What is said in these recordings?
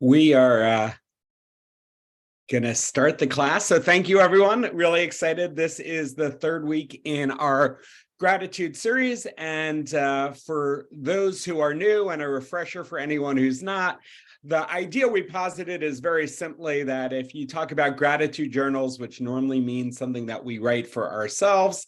We are going to start the class. So thank you, everyone. Really excited. This is the third week in our gratitude series. And for those who are new, and a refresher for anyone who's not, the idea we posited is very simply that if you talk about gratitude journals, which normally means something that we write for ourselves,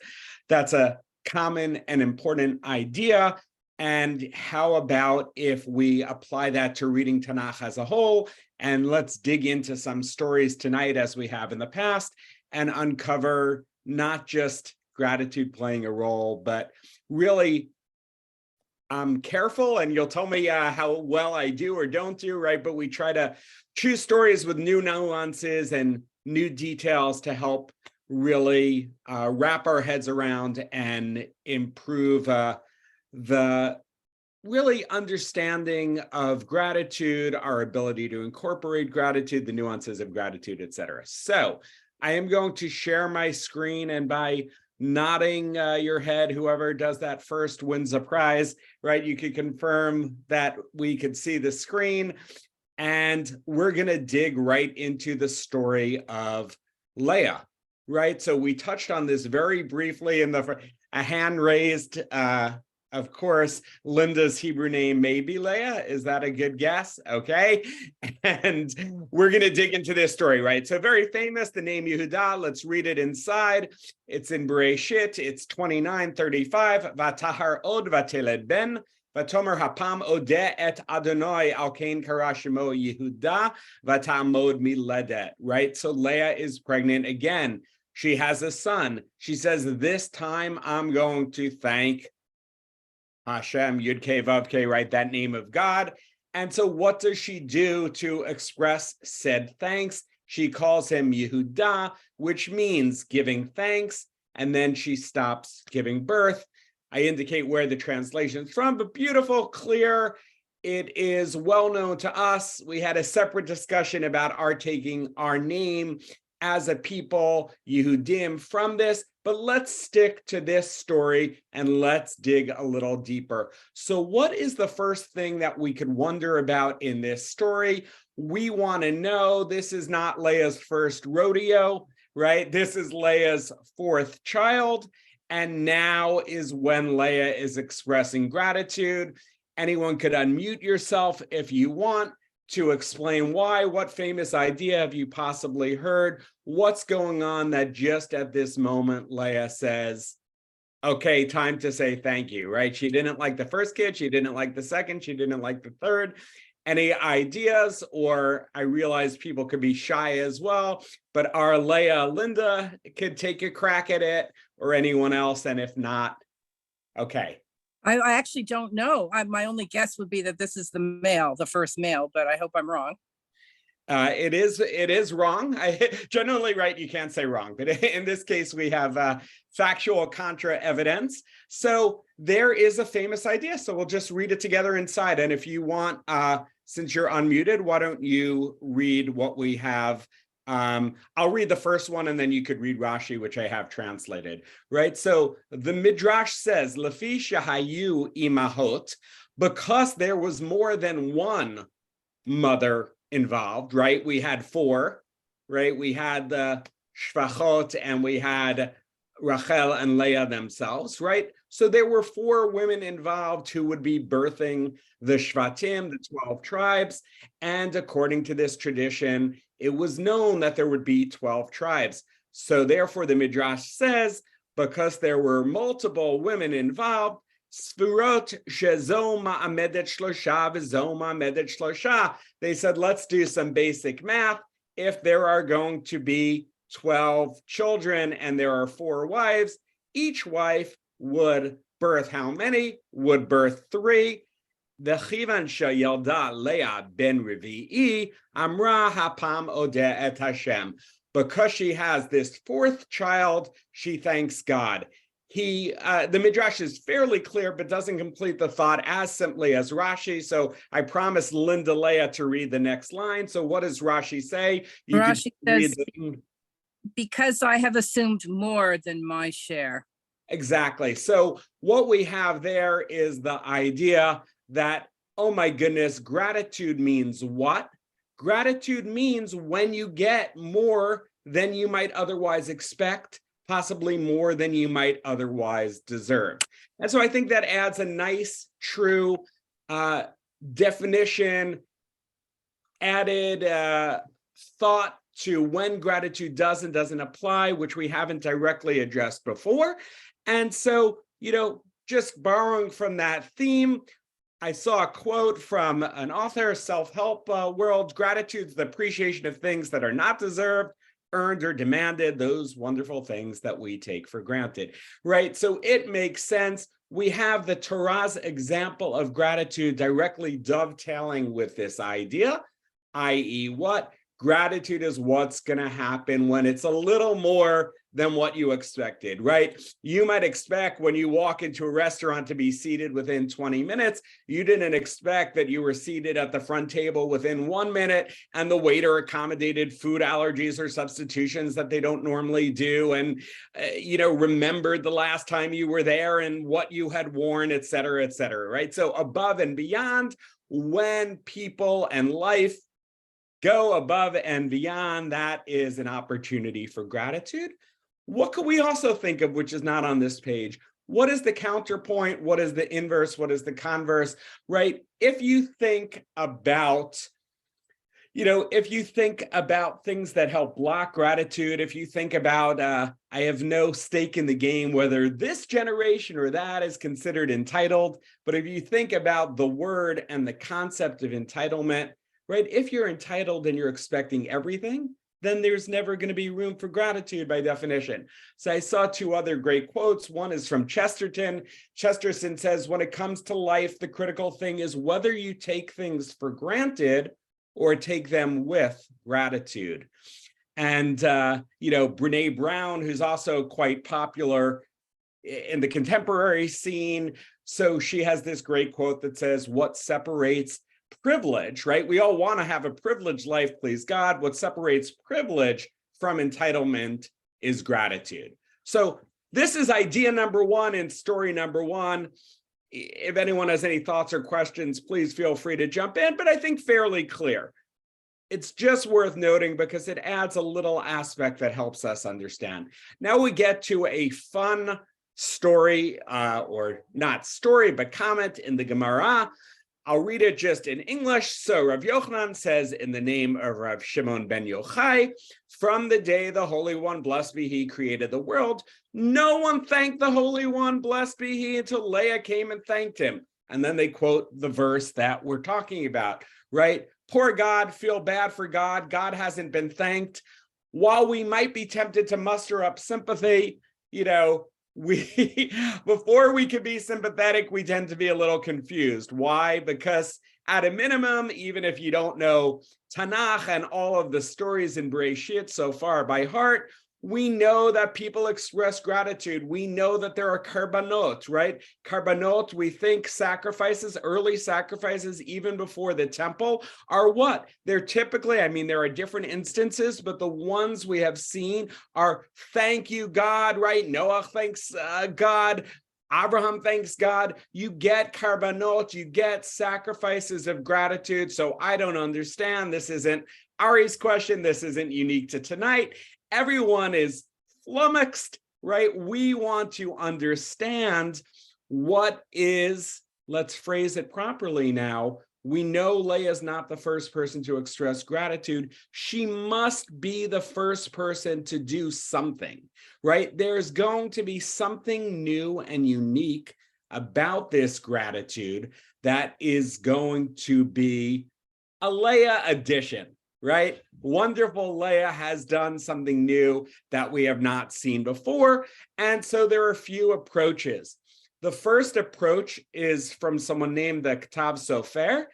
that's a common and important idea. And how about if we apply that to reading Tanakh as a whole? And let's dig into some stories tonight, as we have in the past, and uncover not just gratitude playing a role, but really I'm careful, and you'll tell me how well I do or don't do, right? But we try to choose stories with new nuances and new details to help really wrap our heads around and improve the really understanding of gratitude, our ability to incorporate gratitude, the nuances of gratitude, etc. So I am going to share my screen, and by nodding your head, whoever does that first wins a prize, right? You could confirm that we could see the screen, and we're going to dig right into the story of Leah, right? So we touched on this very briefly in a hand raised. Of course, Linda's Hebrew name may be Leah. Is that a good guess? Okay. And we're going to dig into this story, right? So very famous, the name Yehuda. Let's read it inside. It's in Bereshit. It's 29:35. Vatahar od vateled ben. Vatomer hapam odeh et Adonai al kain kara shemo Yehuda vatamod miledet, right? So Leah is pregnant again. She has a son. She says, this time I'm going to thank Hashem, Yud Kei Vav Kei, right? That name of God. And so what does she do to express said thanks? She calls him Yehuda, which means giving thanks. And then she stops giving birth. I indicate where the translation is from, but beautiful, clear. It is well known to us. We had a separate discussion about our taking our name as a people, Yehudim, from this. But let's stick to this story and let's dig a little deeper. So what is the first thing that we could wonder about in this story? We want to know, this is not Leah's first rodeo, right? This is Leah's fourth child. And now is when Leah is expressing gratitude. Anyone could unmute yourself if you want to explain why. What famous idea have you possibly heard? What's going on that just at this moment, Leah says, okay, time to say thank you, right? She didn't like the first kid. She didn't like the second. She didn't like the third. Any ideas? Or I realize people could be shy as well, but our Leah, Linda could take a crack at it, or anyone else. And if not, okay. I actually don't know. My only guess would be that this is the first male, but I hope I'm wrong. It is wrong. Generally, right, you can't say wrong, but in this case, we have factual contra evidence. So there is a famous idea. So we'll just read it together inside. And if you want, since you're unmuted, why don't you read what we have? I'll read the first one, and then you could read Rashi, which I have translated, right? So the Midrash says, Lefi shahayu imahot, because there was more than one mother involved, right? We had four, right? We had the Shvachot, and we had Rachel and Leah themselves, right? So there were four women involved who would be birthing the Shvatim, the 12 tribes. And according to this tradition, it was known that there would be 12 tribes. So therefore, the Midrash says, because there were multiple women involved, Sfurot shezo ma'amedet shlosha v'zo ma'amedet shlosha. They said, let's do some basic math. If there are going to be 12 children and there are four wives, each wife would birth how many? Would birth three. The chivan sheyalda Leah ben Revi'i amra hapam odeh et Hashem. Because she has this fourth child, she thanks God. The Midrash is fairly clear, but doesn't complete the thought as simply as Rashi. So I promised Linda Leah to read the next line. So what does Rashi say? Rashi says, because I have assumed more than my share. Exactly. So what we have there is the idea that, oh my goodness, gratitude means what? Gratitude means when you get more than you might otherwise expect, possibly more than you might otherwise deserve. And so I think that adds a nice, true definition, added thought to when gratitude does and doesn't apply, which we haven't directly addressed before. And so, just borrowing from that theme, I saw a quote from an author, self-help world: gratitude's the appreciation of things that are not deserved, earned, or demanded, those wonderful things that we take for granted, right? So it makes sense. We have the Torah's example of gratitude directly dovetailing with this idea, i.e. what? Gratitude is what's going to happen when it's a little more than what you expected, right? You might expect when you walk into a restaurant to be seated within 20 minutes. You didn't expect that you were seated at the front table within 1 minute and the waiter accommodated food allergies or substitutions that they don't normally do, and remembered the last time you were there and what you had worn, et cetera, right? So above and beyond, when people and life go above and beyond, that is an opportunity for gratitude. What could we also think of, which is not on this page? What is the counterpoint? What is the inverse? What is the converse, right? If you think about, things that help block gratitude, if you think about, I have no stake in the game whether this generation or that is considered entitled, but if you think about the word and the concept of entitlement, right? If you're entitled and you're expecting everything, then there's never going to be room for gratitude by definition. So I saw two other great quotes. One is from Chesterton. Chesterton says, when it comes to life, the critical thing is whether you take things for granted or take them with gratitude. And, Brene Brown, who's also quite popular in the contemporary scene. So she has this great quote that says, what separates privilege, right? We all want to have a privileged life, please God. What separates privilege from entitlement is gratitude. So this is idea number one and story number one. If anyone has any thoughts or questions, please feel free to jump in, but I think fairly clear. It's just worth noting because it adds a little aspect that helps us understand. Now we get to a fun story, or not story, but comment in the Gemara. I'll read it just in English. So Rav Yochanan says, in the name of Rav Shimon ben Yochai, from the day the Holy One, blessed be he, created the world, no one thanked the Holy One, blessed be he, until Leah came and thanked him. And then they quote the verse that we're talking about, right? Poor God, feel bad for God. God hasn't been thanked. While we might be tempted to muster up sympathy, before we can be sympathetic, we tend to be a little confused. Why? Because at a minimum, even if you don't know Tanakh and all of the stories in Bereshit so far by heart, we know that people express gratitude. We know that there are karbanot, right? Karbanot, we think sacrifices, early sacrifices, even before the temple, are what? They're typically, there are different instances, but the ones we have seen are thank you, God, right? Noah thanks God. Abraham thanks God. You get karbanot, you get sacrifices of gratitude. So I don't understand. This isn't Ari's question. This isn't unique to tonight. Everyone is flummoxed, right? We want to understand what is, let's phrase it properly now. We know Leah is not the first person to express gratitude. She must be the first person to do something, right? There's going to be something new and unique about this gratitude that is going to be a Leah addition. Right? Wonderful Leah has done something new that we have not seen before. And so there are a few approaches. The first approach is from someone named the Katav Sofer,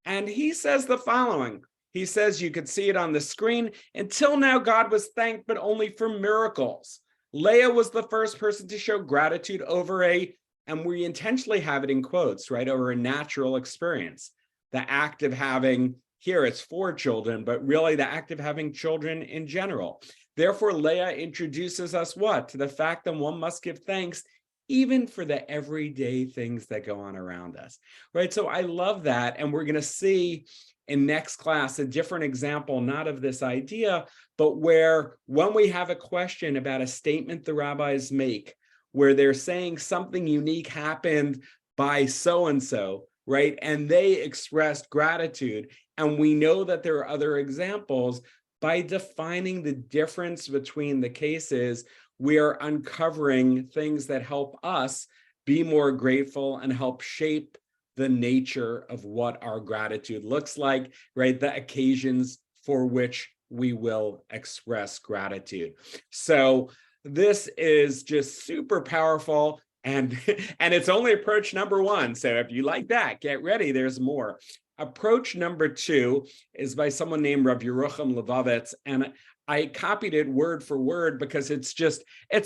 and he says the following. He says, you could see it on the screen, until now God was thanked, but only for miracles. Leah was the first person to show gratitude over and we intentionally have it in quotes, right? Over a natural experience. The act of having, here it's 4 children, but really the act of having children in general. Therefore, Leah introduces us what? To the fact that one must give thanks even for the everyday things that go on around us, right? So I love that. And we're going to see in next class a different example, not of this idea, but where when we have a question about a statement the rabbis make, where they're saying something unique happened by so-and-so, right? And they expressed gratitude. And we know that there are other examples. By defining the difference between the cases, we are uncovering things that help us be more grateful and help shape the nature of what our gratitude looks like, right? The occasions for which we will express gratitude. So this is just super powerful. And it's only approach number one. So if you like that, get ready, there's more. Approach number two is by someone named Rav Yerucham Levovitz. And I copied it word for word because it's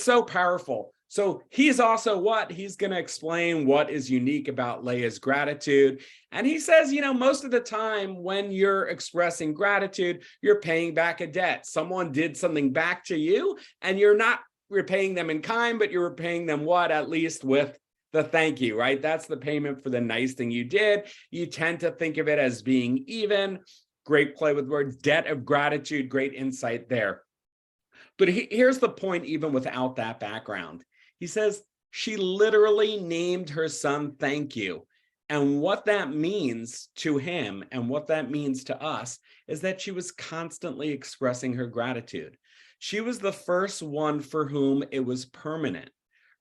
so powerful. So he's also he's going to explain what is unique about Leah's gratitude. And he says, most of the time when you're expressing gratitude, you're paying back a debt. Someone did something back to you and you're not repaying them in kind, but you're repaying them at least with the thank you, right? That's the payment for the nice thing you did. You tend to think of it as being even. Great play with words, debt of gratitude, great insight there. But here's the point, even without that background. He says, she literally named her son thank you. And what that means to him and what that means to us is that she was constantly expressing her gratitude. She was the first one for whom it was permanent,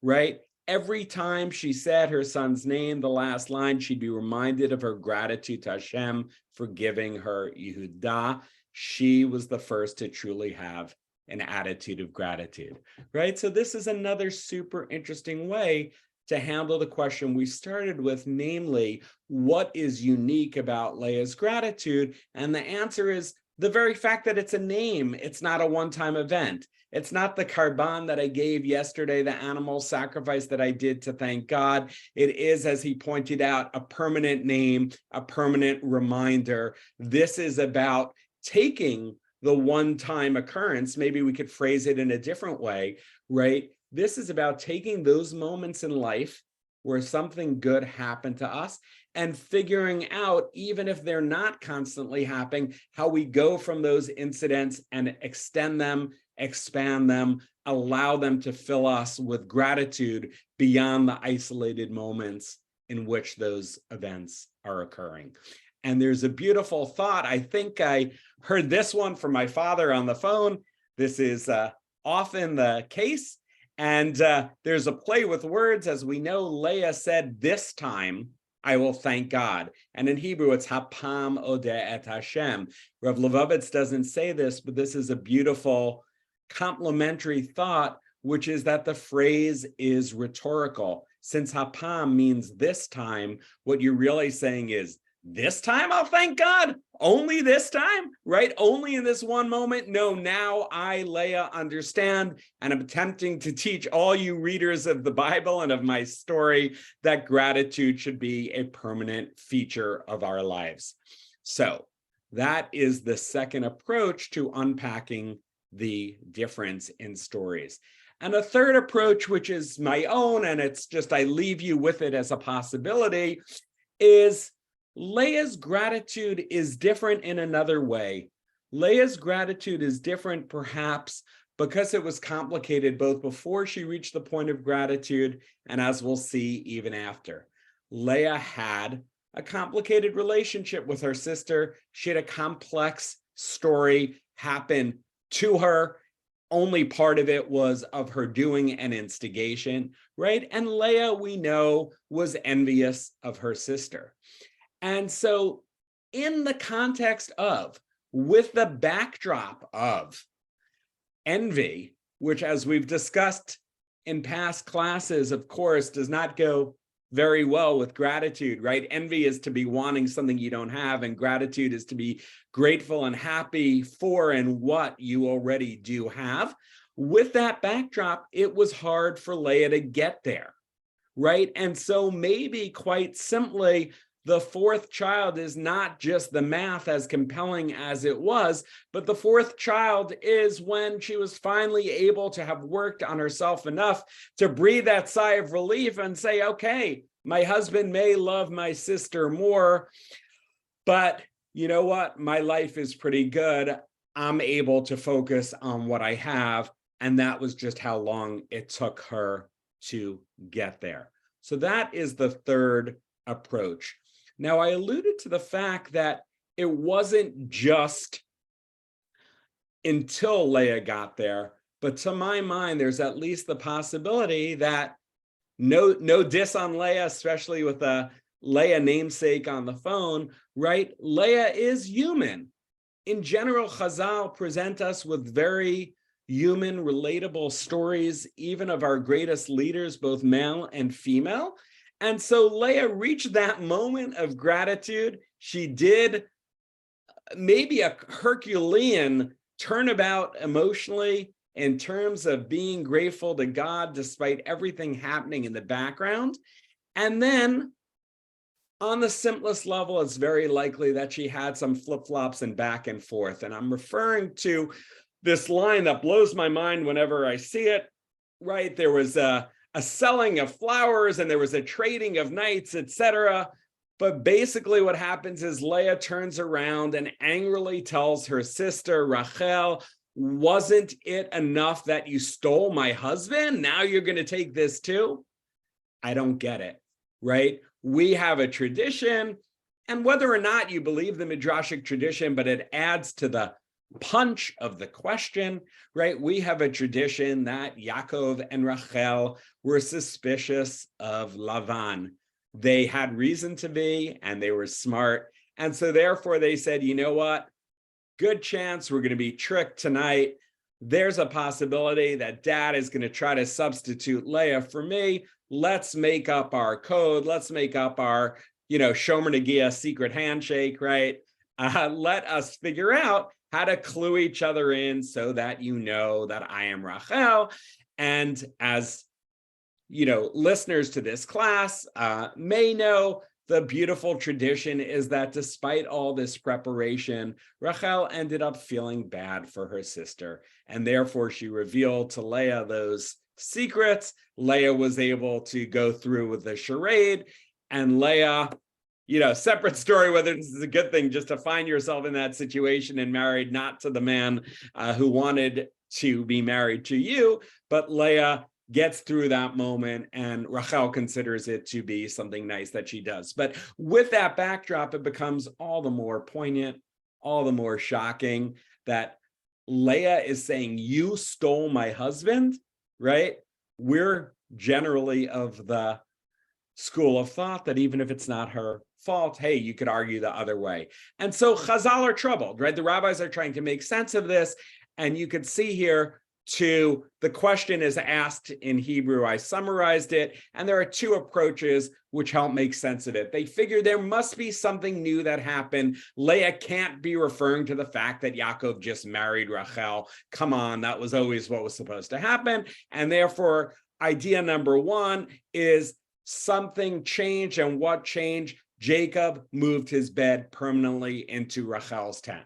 right? Every time she said her son's name, the last line, she'd be reminded of her gratitude to Hashem for giving her Yehudah. She was the first to truly have an attitude of gratitude, right? So this is another super interesting way to handle the question we started with, namely, what is unique about Leah's gratitude? And the answer is the very fact that it's a name. It's not a one-time event. It's not the karban that I gave yesterday, the animal sacrifice that I did to thank God. It is, as he pointed out, a permanent name, a permanent reminder. This is about taking the one-time occurrence. Maybe we could phrase it in a different way, right? This is about taking those moments in life where something good happened to us and figuring out, even if they're not constantly happening, how we go from those incidents and extend them, expand them, allow them to fill us with gratitude beyond the isolated moments in which those events are occurring. And there's a beautiful thought. I think I heard this one from my father on the phone. This is often the case. And there's a play with words. As we know, Leah said, this time I will thank God. And in Hebrew, it's hapam odeh et Hashem. Rav Levovitz doesn't say this, but this is a beautiful complementary thought, which is that the phrase is rhetorical. Since hapam means this time, what you're really saying is, this time I'll thank God? Only this time, right? Only in this one moment? No, now I, Leah, understand, and I'm attempting to teach all you readers of the Bible and of my story that gratitude should be a permanent feature of our lives. So that is the second approach to unpacking the difference in stories. And a third approach, which is my own, and it's just I leave you with it as a possibility, is Leah's gratitude is different in another way. Leah's gratitude is different perhaps because it was complicated both before she reached the point of gratitude and, as we'll see, even after. Leah had a complicated relationship with her sister. She had a complex story happen to her. Only part of it was of her doing and instigation, right? And Leah, we know, was envious of her sister. And so in the context of, with the backdrop of envy, which, as we've discussed in past classes, of course, does not go very well with gratitude, right? Envy is to be wanting something you don't have, and gratitude is to be grateful and happy for and what you already do have. With that backdrop, it was hard for Leah to get there, right? And so maybe quite simply, the fourth child is not just the math as compelling as it was, but the fourth child is when she was finally able to have worked on herself enough to breathe that sigh of relief and say, okay, my husband may love my sister more, but you know what? My life is pretty good. I'm able to focus on what I have. And that was just how long it took her to get there. So that is the third approach. Now, I alluded to the fact that it wasn't just until Leah got there, but to my mind, there's at least the possibility that no diss on Leah, especially with a Leah namesake on the phone, right? Leah is human. In general, Chazal present us with very human, relatable stories, even of our greatest leaders, both male and female. And so Leah reached that moment of gratitude. She did maybe a Herculean turnabout emotionally in terms of being grateful to God despite everything happening in the background. And then on the simplest level, it's very likely that she had some flip-flops and back and forth. And I'm referring to this line that blows my mind whenever I see it, right? There was a selling of flowers and there was a trading of knights, etc. But basically what happens is Leah turns around and angrily tells her sister, Rachel, wasn't it enough that you stole my husband? Now you're going to take this too? I don't get it, right? We have a tradition, and whether or not you believe the Midrashic tradition, but it adds to the punch of the question, right? We have a tradition that Yaakov and Rachel were suspicious of Lavan. They had reason to be, and they were smart. And so therefore they said, you know what? Good chance we're going to be tricked tonight. There's a possibility that dad is going to try to substitute Leah for me. Let's make up our code. Let's make up our, Shomer Negia secret handshake, right? Let us figure out how to clue each other in so that you know that I am Rachel. And as listeners to this class may know, the beautiful tradition is that despite all this preparation, Rachel ended up feeling bad for her sister. And therefore, she revealed to Leah those secrets. Leah was able to go through with the charade. And Leah, separate story whether this is a good thing just to find yourself in that situation and married not to the man who wanted to be married to you, but Leah gets through that moment and Rachel considers it to be something nice that she does. But with that backdrop, it becomes all the more poignant, all the more shocking that Leah is saying, you stole my husband, right? We're generally of the school of thought that even if it's not her fault, hey, you could argue the other way. And so Chazal are troubled, right? The rabbis are trying to make sense of this. And you could see here the question is asked in Hebrew. I summarized it, and there are two approaches which help make sense of it. They figure there must be something new that happened. Leah can't be referring to the fact that Yaakov just married Rachel. Come on, that was always what was supposed to happen. And therefore, idea number one is something changed, and what changed? Jacob moved his bed permanently into Rachel's tent.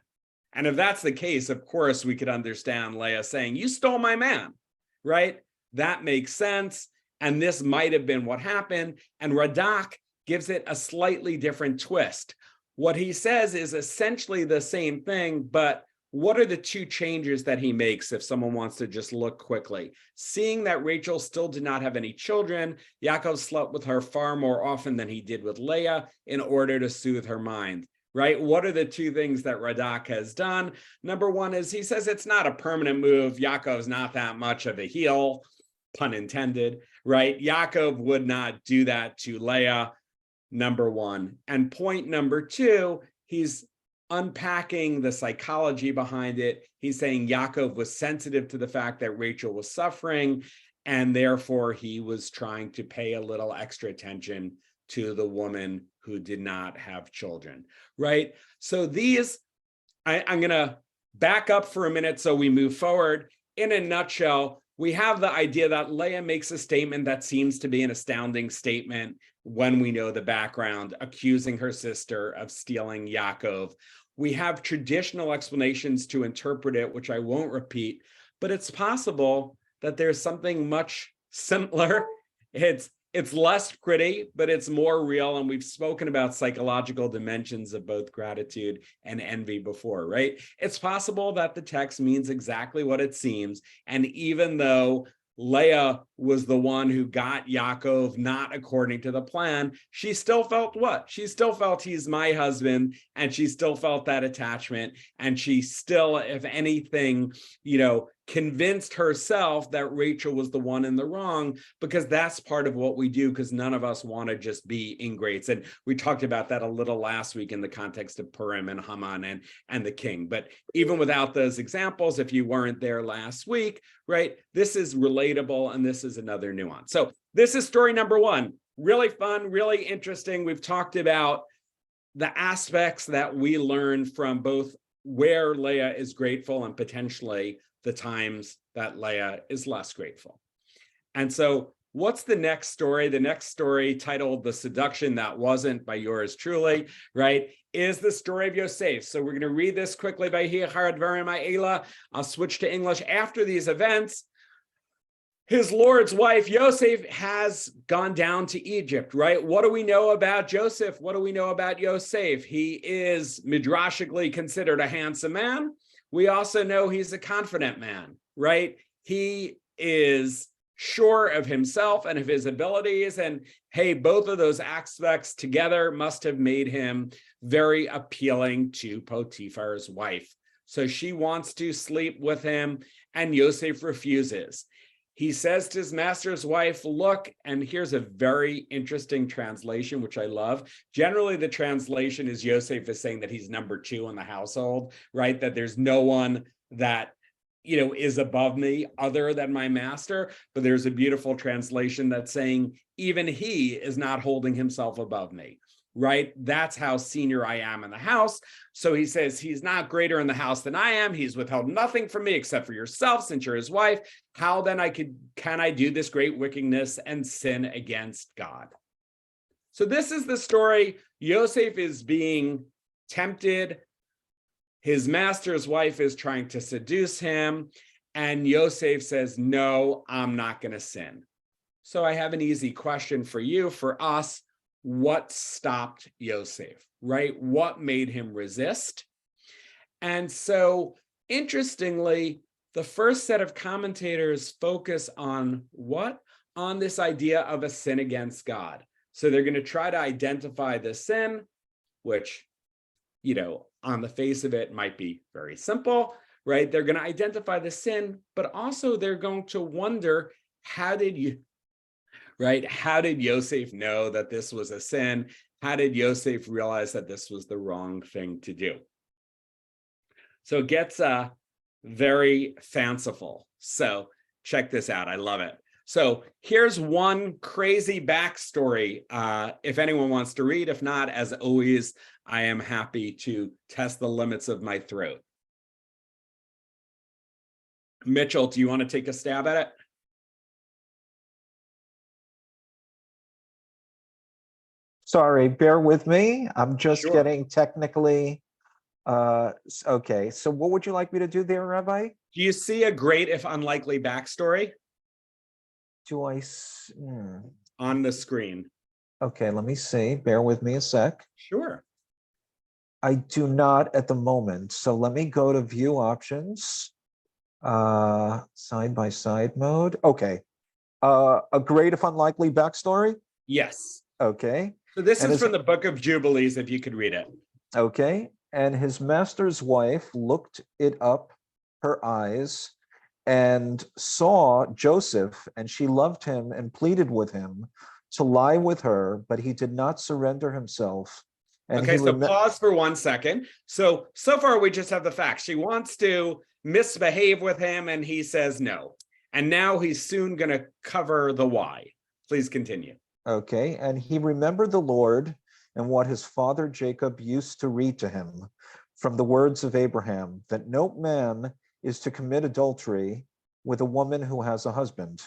And if that's the case, of course, we could understand Leah saying, you stole my man, right? That makes sense. And this might have been what happened. And Radak gives it a slightly different twist. What he says is essentially the same thing, but what are the two changes that he makes if someone wants to just look quickly? Seeing that Rachel still did not have any children, Yaakov slept with her far more often than he did with Leah in order to soothe her mind. Right? What are the two things that Radak has done? Number one is he says it's not a permanent move. Yaakov's not that much of a heel, pun intended, right? Yaakov would not do that to Leah, number one. And point number two, he's unpacking the psychology behind it. He's saying Yaakov was sensitive to the fact that Rachel was suffering, and therefore he was trying to pay a little extra attention to the woman who did not have children, right? So I'm going to back up for a minute so we move forward. In a nutshell, we have the idea that Leah makes a statement that seems to be an astounding statement. when we know the background, accusing her sister of stealing Yaakov. We have traditional explanations to interpret it, which I won't repeat, but it's possible that there's something much simpler. It's less pretty, but it's more real. And we've spoken about psychological dimensions of both gratitude and envy before, right? It's possible that the text means exactly what it seems. And even though Leah was the one who got Yaakov not according to the plan, she still felt what? She still felt he's my husband, and she still felt that attachment. And she still, if anything, convinced herself that Rachel was the one in the wrong, because that's part of what we do, because none of us want to just be ingrates. And we talked about that a little last week in the context of Purim and Haman and the king. But even without those examples, if you weren't there last week, right, this is relatable, and this is another nuance. So this is story number one. Really fun, really interesting. We've talked about the aspects that we learn from both where Leah is grateful and potentially the times that Leah is less grateful. And so what's the next story? The next story, titled The Seduction That Wasn't, by yours truly, right, is the story of Yosef. So we're going to read this quickly by Hiyachar. I'll switch to English. After these events, his Lord's wife, Yosef, has gone down to Egypt, right? What do we know about Joseph? What do we know about Yosef? He is midrashically considered a handsome man. We also know he's a confident man, right? He is sure of himself and of his abilities. And hey, both of those aspects together must have made him very appealing to Potiphar's wife. So she wants to sleep with him, and Yosef refuses. He says to his master's wife, look, and here's a very interesting translation, which I love. Generally, the translation is Yosef is saying that he's number two in the household, right? That there's no one that, is above me other than my master. But there's a beautiful translation that's saying, even he is not holding himself above me, right? That's how senior I am in the house. So he says, he's not greater in the house than I am. He's withheld nothing from me except for yourself, since you're his wife. How then can I do this great wickedness and sin against God? So this is the story. Yosef is being tempted. His master's wife is trying to seduce him. And Yosef says, no, I'm not going to sin. So I have an easy question for you, for us. What stopped Yosef, right? What made him resist? And so, interestingly, the first set of commentators focus on what? On this idea of a sin against God. So they're going to try to identify the sin, which, on the face of it might be very simple, right? They're going to identify the sin, but also they're going to wonder, how did Yosef know that this was a sin? How did Yosef realize that this was the wrong thing to do? So it gets very fanciful. So check this out. I love it. So here's one crazy backstory. If anyone wants to read, if not, as always, I am happy to test the limits of my throat. Mitchell, do you want to take a stab at it? Sorry, bear with me. I'm just Sure. getting technically. Okay, so what would you like me to do there, Rabbi? Do you see a great, if unlikely, backstory on the screen? Okay, let me see. Bear with me a sec. Sure. I do not at the moment. So let me go to view options. Side by side mode. Okay. A great, if unlikely, backstory? Yes. Okay. So this And is from the Book of Jubilees, if you could read it. Okay. And his master's wife looked it up her eyes and saw Joseph, and she loved him and pleaded with him to lie with her, but he did not surrender himself. And Okay, so pause for 1 second. So far we just have the facts. She wants to misbehave with him, and he says no. And now he's soon going to cover the why. Please continue. Okay, and he remembered the Lord and what his father Jacob used to read to him from the words of Abraham, that no man is to commit adultery with a woman who has a husband.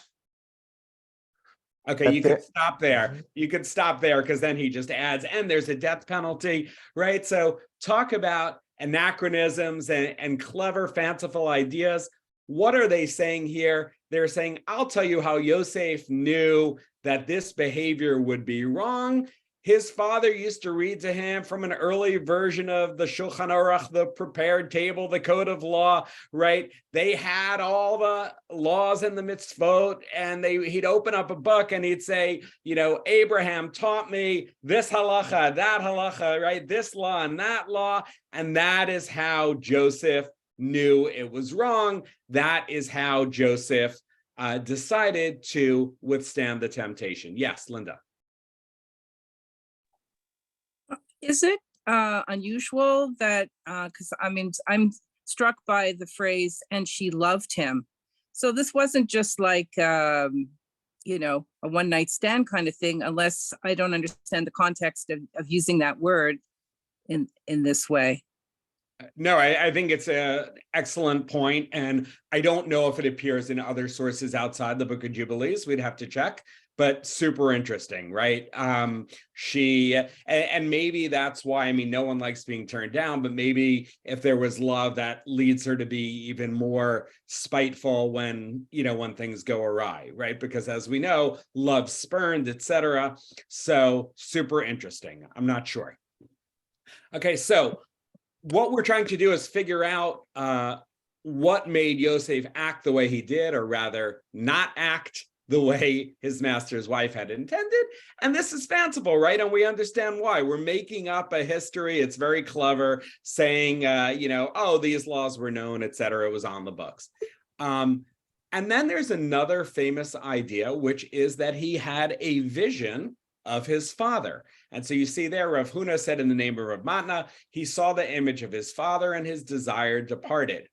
Okay, That you there- could stop there. You could stop there because then he just adds, and there's a death penalty, right? So talk about anachronisms and clever, fanciful ideas. What are they saying here? They're saying, I'll tell you how Yosef knew that this behavior would be wrong. His father used to read to him from an early version of the Shulchan Aruch, the prepared table, the code of law, right? They had all the laws and the mitzvot, and he'd open up a book and he'd say, you know, Abraham taught me this halacha, that halacha, right? This law and that law. And that is how Joseph knew it was wrong. That is how Joseph decided to withstand the temptation. Yes, Linda. Is it unusual that, because I mean, I'm struck by the phrase, and she loved him. So this wasn't just like, you know, a one night stand kind of thing, unless I don't understand the context of using that word in this way. No, I think it's an excellent point, and I don't know if it appears in other sources outside the Book of Jubilees. We'd have to check, but super interesting, right? And maybe that's why, I mean, no one likes being turned down, but maybe if there was love, that leads her to be even more spiteful when, you know, when things go awry, right? Because as we know, love spurned, etc. So super interesting. I'm not sure. Okay, so what we're trying to do is figure out what made Yosef act the way he did, or rather not act the way his master's wife had intended. And this is fanciful, right? And we understand why. We're making up a history. It's very clever, saying, you know, oh, these laws were known, et cetera. It was on the books. And then there's another famous idea, which is that he had a vision of his father. And so you see there, Rav Huna said in the name of Rav Matna, he saw the image of his father and his desire departed.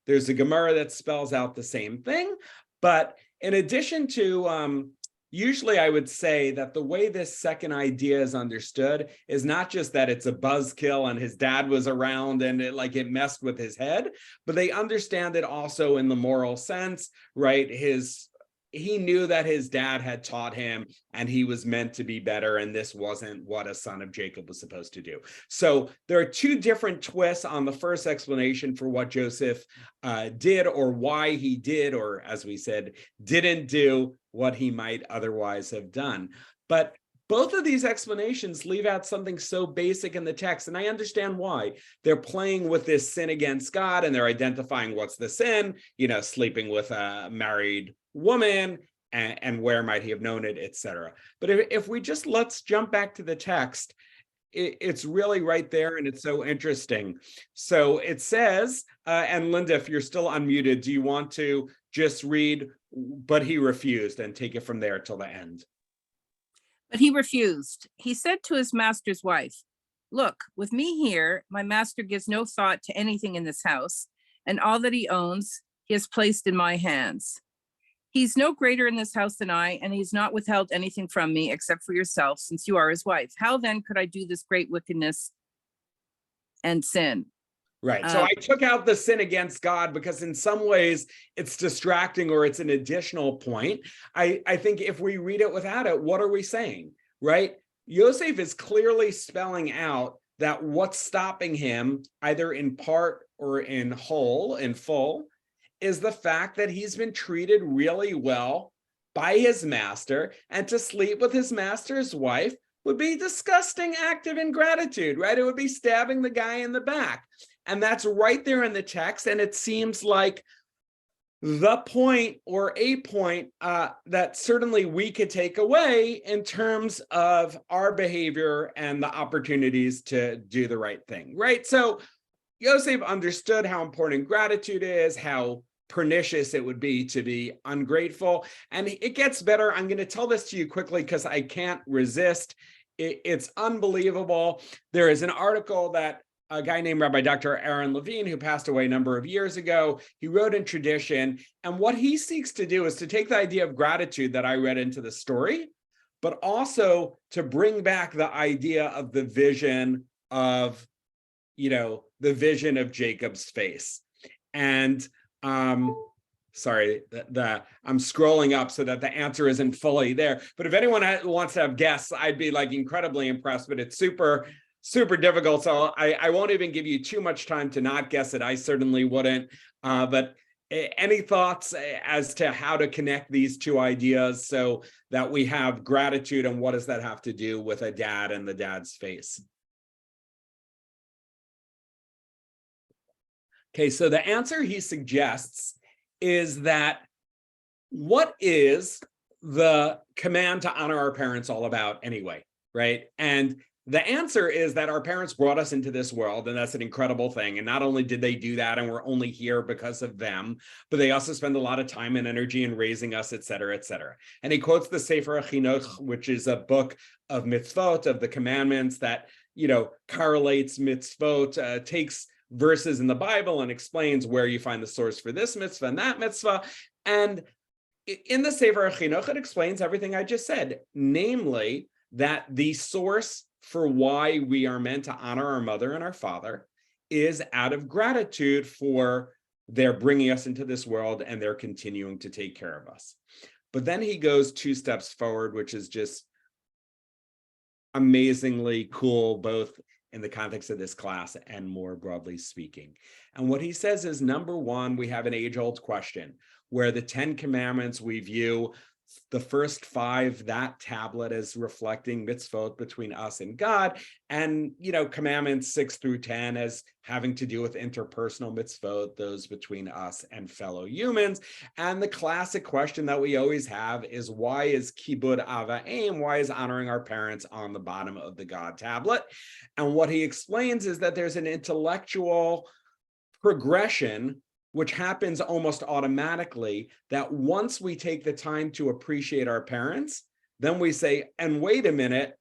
There's a Gemara that spells out the same thing. But in addition to, usually I would say that the way this second idea is understood is not just that it's a buzzkill and his dad was around and it messed with his head, but they understand it also in the moral sense, right? He knew that his dad had taught him and he was meant to be better, and this wasn't what a son of Jacob was supposed to do. So there are two different twists on the first explanation for what Joseph did, or why he did, or as we said, didn't do what he might otherwise have done. But both of these explanations leave out something so basic in the text, and I understand why. They're playing with this sin against God, and they're identifying what's the sin, you know, sleeping with a married woman, and where might he have known it, etc. But if we just, let's jump back to the text, it's really right there, and it's so interesting. So it says, and Linda, if you're still unmuted, do you want to just read, but he refused, and take it from there till the end? But he refused. He said to his master's wife, "Look, with me here, my master gives no thought to anything in this house, and all that he owns, he has placed in my hands. He's no greater in this house than I, and he's not withheld anything from me except for yourself, since you are his wife. How then could I do this great wickedness and sin?" Right. So I took out the sin against God because in some ways it's distracting, or it's an additional point. I think if we read it without it, what are we saying, right? Yosef is clearly spelling out that what's stopping him, either in part or in whole, in full, is the fact that he's been treated really well by his master, and to sleep with his master's wife would be disgusting act of ingratitude, right? It would be stabbing the guy in the back. And that's right there in the text. And it seems like the point, or a point that certainly we could take away in terms of our behavior and the opportunities to do the right thing, right? So Yosef understood how important gratitude is, how pernicious it would be to be ungrateful. And it gets better. I'm going to tell this to you quickly because I can't resist. It's unbelievable. There is an article that a guy named Rabbi Dr. Aaron Levine, who passed away a number of years ago, he wrote in Tradition. And what he seeks to do is to take the idea of gratitude that I read into the story, but also to bring back the idea of the vision of, you know, the vision of Jacob's face. And sorry, I'm scrolling up so that the answer isn't fully there. But if anyone wants to have guests, I'd be like incredibly impressed, but it's super difficult. So I won't even give you too much time to not guess it. I certainly wouldn't. But any thoughts as to how to connect these two ideas so that we have gratitude, and what does that have to do with a dad and the dad's face? Okay, so the answer he suggests is that what is the command to honor our parents all about anyway, right? And the answer is that our parents brought us into this world, and that's an incredible thing. And not only did they do that, and we're only here because of them, but they also spend a lot of time and energy in raising us, et cetera, et cetera. And he quotes the Sefer HaChinuch, which is a book of mitzvot, of the commandments that, correlates mitzvot, takes verses in the Bible and explains where you find the source for this mitzvah and that mitzvah. And in the Sefer HaChinuch, it explains everything I just said, namely that the source for why we are meant to honor our mother and our father is out of gratitude for their bringing us into this world and they're continuing to take care of us. But then he goes 2 steps forward, which is just amazingly cool, both in the context of this class and more broadly speaking. And what he says is, number one, we have an age-old question where the 10 commandments, we view the first 5, that tablet, as reflecting mitzvot between us and God, and commandments 6 through 10 as having to do with interpersonal mitzvot, those between us and fellow humans. And the classic question that we always have is, why is kibud avayim, why is honoring our parents on the bottom of the God tablet? And what he explains is that there's an intellectual progression which happens almost automatically, that once we take the time to appreciate our parents, then we say, and wait a minute,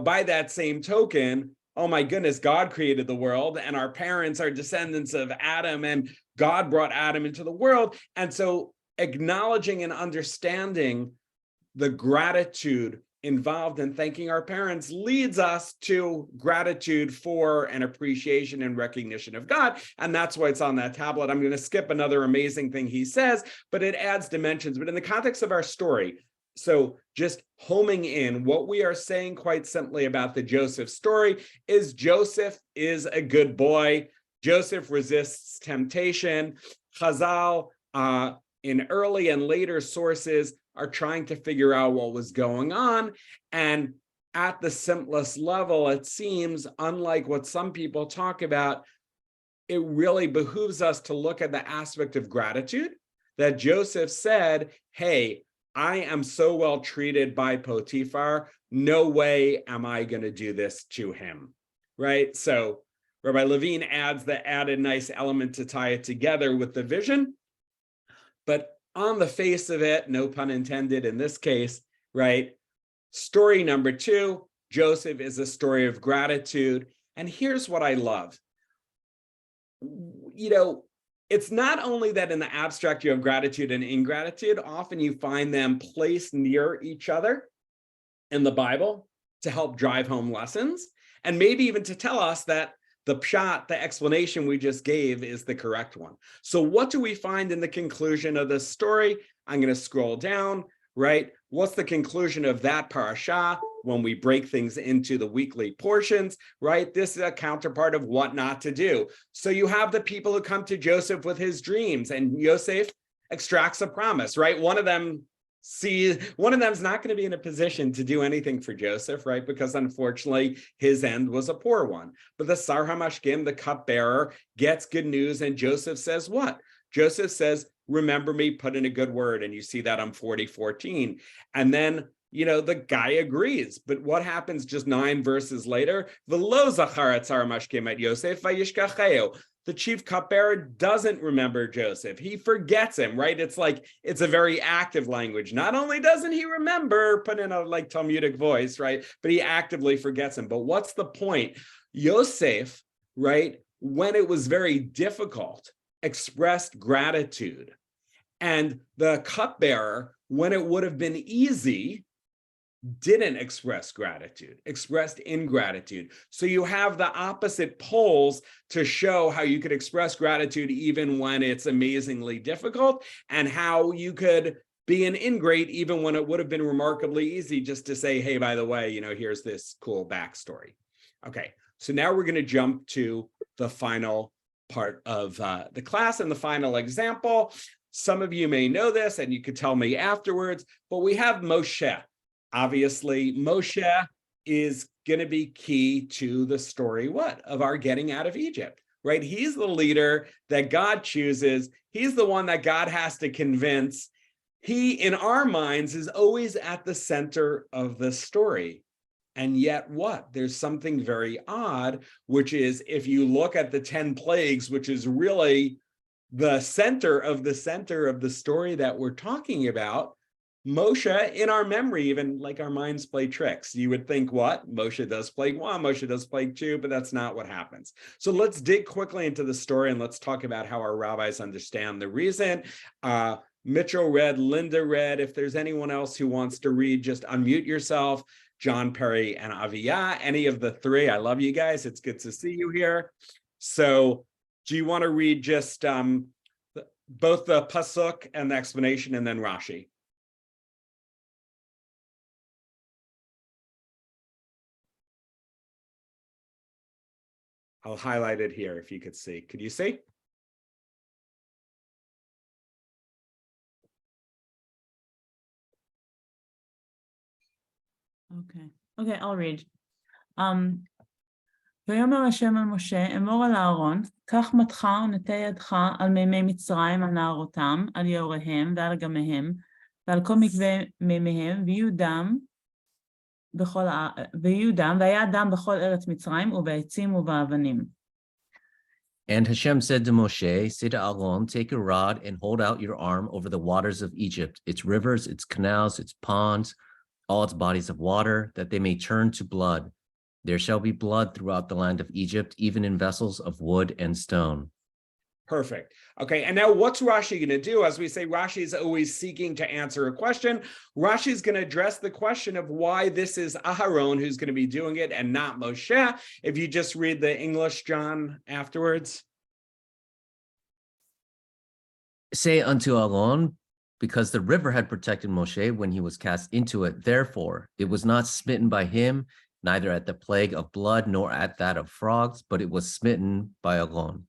by that same token, oh my goodness, God created the world and our parents are descendants of Adam and God brought Adam into the world. And so acknowledging and understanding the gratitude involved in thanking our parents leads us to gratitude for and appreciation and recognition of God. And that's why it's on that tablet. I'm going to skip another amazing thing he says, but it adds dimensions. But in the context of our story, so just homing in, what we are saying quite simply about the Joseph story is Joseph is a good boy. Joseph resists temptation. Chazal, in early and later sources, are trying to figure out what was going on. And at the simplest level, it seems, unlike what some people talk about, it really behooves us to look at the aspect of gratitude that Joseph said, hey, I am so well treated by Potiphar, no way am I going to do this to him, right? So Rabbi Levine adds the added nice element to tie it together with the vision. But on the face of it, no pun intended in this case, right? Story number 2, Joseph is a story of gratitude. And here's what I love. It's not only that in the abstract you have gratitude and ingratitude, often you find them placed near each other in the Bible to help drive home lessons, and maybe even to tell us that the pshat, the explanation we just gave, is the correct one. So what do we find in the conclusion of this story? I'm going to scroll down, right? What's the conclusion of that parasha when we break things into the weekly portions, right? This is a counterpart of what not to do. So you have the people who come to Joseph with his dreams, and Yosef extracts a promise, right? One of them's not going to be in a position to do anything for Joseph, right? Because unfortunately, his end was a poor one. But the Sar HaMashkim, the cupbearer, gets good news, and Joseph says what? Joseph says, remember me, put in a good word. And you see that on 40:14. And then, the guy agrees. But what happens just 9 verses later? V'lo zachar et Sar HaMashkim et Yosef vayishkacheu. The chief cupbearer doesn't remember Joseph. He forgets him, right? It's a very active language. Not only doesn't he remember, put in a Talmudic voice, right? But he actively forgets him. But what's the point? Yosef, right, when it was very difficult, expressed gratitude. And the cupbearer, when it would have been easy, didn't express gratitude, expressed ingratitude. So you have the opposite poles to show how you could express gratitude even when it's amazingly difficult, and how you could be an ingrate even when it would have been remarkably easy just to say, hey, by the way, here's this cool backstory. Okay, so now we're going to jump to the final part of the class and the final example. Some of you may know this and you could tell me afterwards, but we have Moshe. Obviously, Moshe is going to be key to the story, of our getting out of Egypt, right? He's the leader that God chooses. He's the one that God has to convince. He, in our minds, is always at the center of the story. And yet there's something very odd, which is if you look at the 10 plagues, which is really the center of the story that we're talking about, Moshe, in our memory, even like our minds play tricks. You would think Moshe does plague 1, Moshe does plague 2, but that's not what happens. So let's dig quickly into the story and let's talk about how our rabbis understand the reason. Mitchell read, Linda read. If there's anyone else who wants to read, just unmute yourself. John, Perry, and Aviyah, any of the three. I love you guys. It's good to see you here. So do you want to read just both the pasuk and the explanation and then Rashi? I'll highlight it here if you could see. Could you see? Okay, I'll read. ויאמר השם אל משה, אמור על אהרון, קח מטך ונטה ידך על מימי מצרים, על נהרותם, על יאוריהם ועל אגמיהם, ועל כל מקווה מימיהם, ויהיו דם, והיה דם בכל ארץ מצרים, ובעצים ובאבנים. And Hashem said to Moshe, say to Aaron, take a rod and hold out your arm over the waters of Egypt, its rivers, its canals, its ponds, all its bodies of water, that they may turn to blood. There shall be blood throughout the land of Egypt, even in vessels of wood and stone. Perfect. Okay, and now what's Rashi going to do? As we say, Rashi is always seeking to answer a question. Rashi is going to address the question of why this is Aharon who's going to be doing it and not Moshe. If you just read the English, John, afterwards. Say unto Aaron, because the river had protected Moshe when he was cast into it, therefore it was not smitten by him, neither at the plague of blood nor at that of frogs, but it was smitten by Aaron.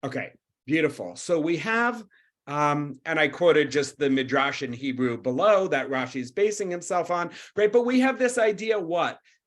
Okay, beautiful. So we have, and I quoted just the Midrash in Hebrew below that Rashi is basing himself on, right? But we have this idea,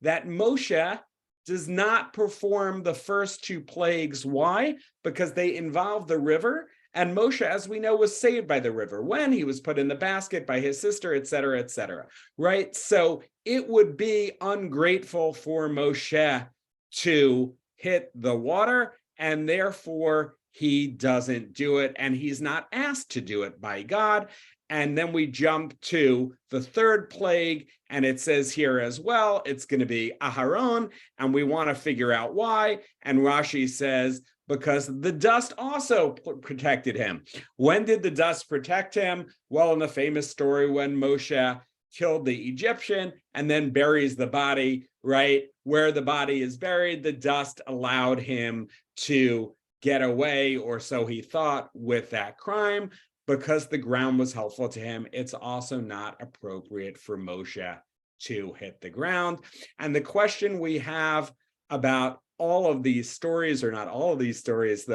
that Moshe does not perform the first 2 plagues. Why? Because they involve the river. And Moshe, as we know, was saved by the river when he was put in the basket by his sister, et cetera, right? So it would be ungrateful for Moshe to hit the water, and therefore he doesn't do it, and he's not asked to do it by God. And then we jump to the 3rd plague, and it says here as well, it's going to be Aharon, and we want to figure out why. And Rashi says, because the dust also protected him. When did the dust protect him? Well, in the famous story when Moshe killed the Egyptian and then buries the body, right? Where the body is buried, the dust allowed him to get away, or so he thought, with that crime. Because the ground was helpful to him, it's also not appropriate for Moshe to hit the ground. And the question we have about all of these stories, or not all of these stories,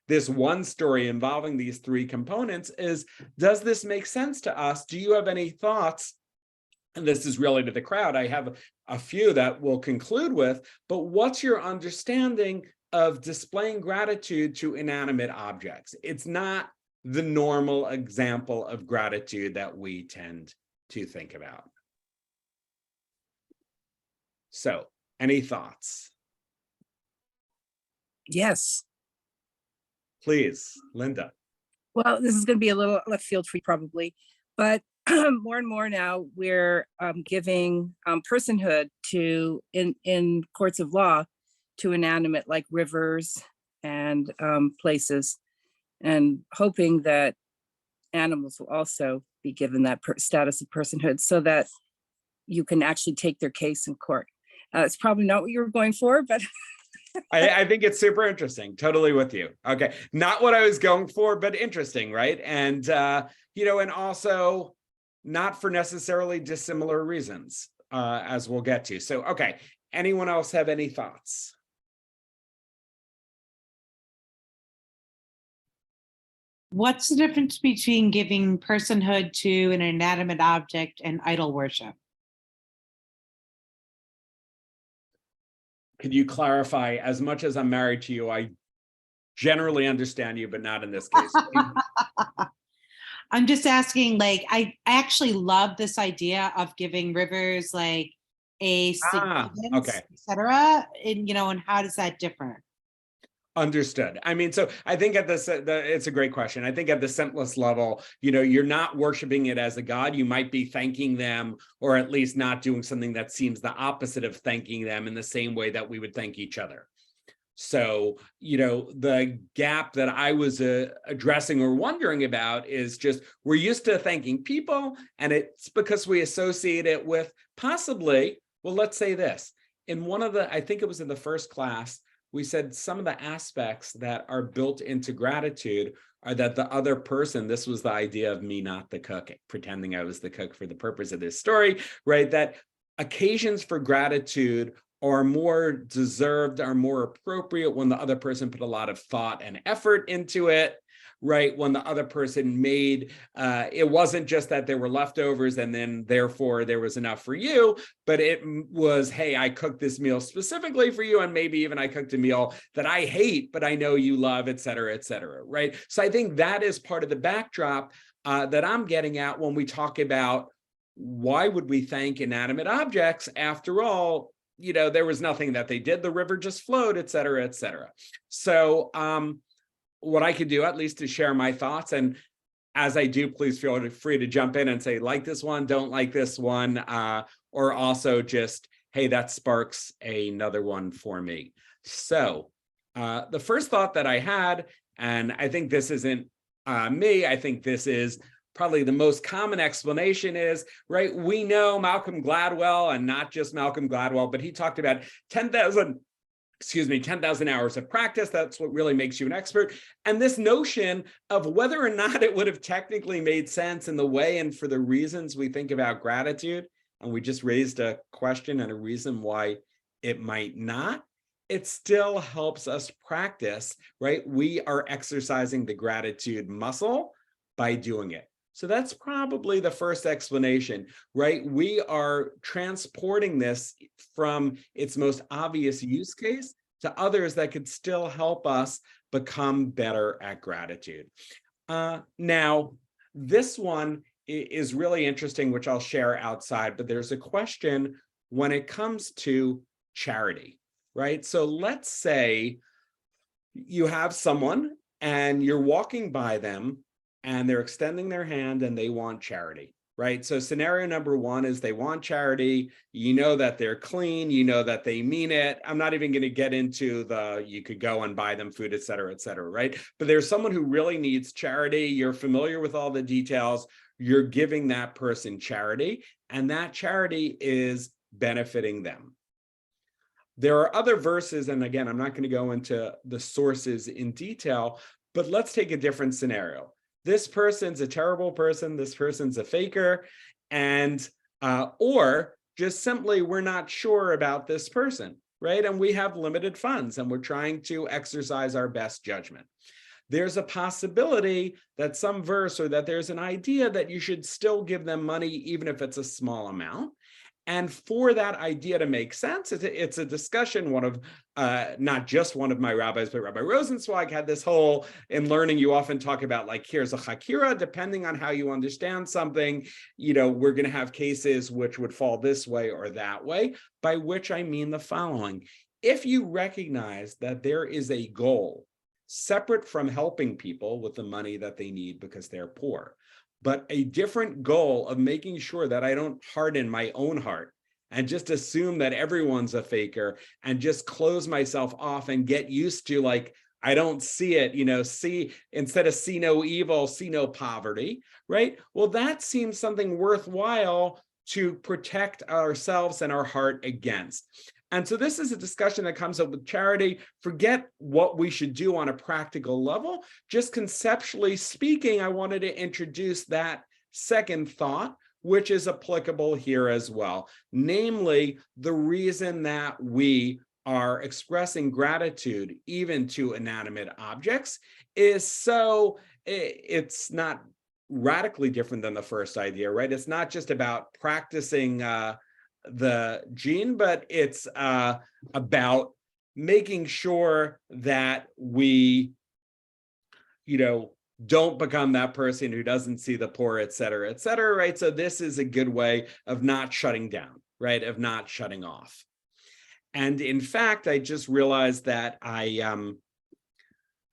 this one story involving these 3 components is, does this make sense to us? Do you have any thoughts? And this is really to the crowd. I have a few that we'll conclude with, but what's your understanding of displaying gratitude to inanimate objects? It's not the normal example of gratitude that we tend to think about. So, any thoughts? Yes. Please, Linda. Well, this is going to be a little left field for you probably, but more and more now we're giving personhood to in courts of law to inanimate, like rivers and places, and hoping that animals will also be given that status of personhood, so that you can actually take their case in court. It's probably not what you were going for, but I think it's super interesting. Totally with you. Okay. Not what I was going for, but interesting, right? And, and also not for necessarily dissimilar reasons, as we'll get to. So, okay. Anyone else have any thoughts? What's the difference between giving personhood to an inanimate object and idol worship? Could you clarify? As much as I'm married to you, I generally understand you, but not in this case. I'm just asking, like, I actually love this idea of giving rivers like a significance, okay. et cetera. And, and how does that differ? Understood. I mean, so I think at this, it's a great question. I think at the simplest level, you're not worshiping it as a god. You might be thanking them, or at least not doing something that seems the opposite of thanking them in the same way that we would thank each other. So, the gap that I was addressing or wondering about is just, we're used to thanking people, and it's because we associate it with possibly, well, let's say this, I think it was in the first class, we said some of the aspects that are built into gratitude are that the other person, this was the idea of me not the cook, pretending I was the cook for the purpose of this story, right? That occasions for gratitude are more deserved, are more appropriate when the other person put a lot of thought and effort into it, right? When the other person made, it wasn't just that there were leftovers and then therefore there was enough for you, but it was, hey, I cooked this meal specifically for you, and maybe even I cooked a meal that I hate, but I know you love, et cetera, right? So I think that is part of the backdrop that I'm getting at when we talk about why would we thank inanimate objects? After all, there was nothing that they did. The river just flowed, et cetera, et cetera. So, what I could do, at least to share my thoughts, and as I do, please feel free to jump in and say, like this one, don't like this one, or also just, hey, that sparks another one for me. So the first thought that I had, and I think this isn't me, I think this is probably the most common explanation is, right, we know Malcolm Gladwell, and not just Malcolm Gladwell, but he talked about 10,000 hours of practice. That's what really makes you an expert. And this notion of whether or not it would have technically made sense in the way and for the reasons we think about gratitude, and we just raised a question and a reason why it might not, it still helps us practice, right? We are exercising the gratitude muscle by doing it. So that's probably the first explanation, right? We are transporting this from its most obvious use case to others that could still help us become better at gratitude. Now, this one is really interesting, which I'll share outside, but there's a question when it comes to charity, right? So let's say you have someone and you're walking by them and they're extending their hand and they want charity, right? So scenario number one is they want charity. You know that they're clean. You know that they mean it. I'm not even going to get into you could go and buy them food, et cetera, right? But there's someone who really needs charity. You're familiar with all the details. You're giving that person charity, and that charity is benefiting them. There are other verses, and again, I'm not going to go into the sources in detail, but let's take a different scenario. This person's a terrible person, this person's a faker, and or just simply we're not sure about this person, right? And we have limited funds and we're trying to exercise our best judgment. There's a possibility that some verse or that there's an idea that you should still give them money even if it's a small amount. And for that idea to make sense, it's a discussion. One of, not just one of my rabbis, but Rabbi Rosenzweig had this whole, in learning, you often talk about like, here's a chakira, depending on how you understand something, we're going to have cases which would fall this way or that way, by which I mean the following. If you recognize that there is a goal separate from helping people with the money that they need because they're poor, but a different goal of making sure that I don't harden my own heart and just assume that everyone's a faker and just close myself off and get used to like, I don't see it, instead of see no evil, see no poverty, right? Well, that seems something worthwhile to protect ourselves and our heart against. And so this is a discussion that comes up with charity. Forget what we should do on a practical level. Just conceptually speaking, I wanted to introduce that second thought, which is applicable here as well. Namely, the reason that we are expressing gratitude even to inanimate objects is so it's not radically different than the first idea, right? It's not just about practicing the gene, but it's about making sure that we, don't become that person who doesn't see the poor, et cetera, right? So this is a good way of not shutting down, right? Of not shutting off. And in fact, I just realized that I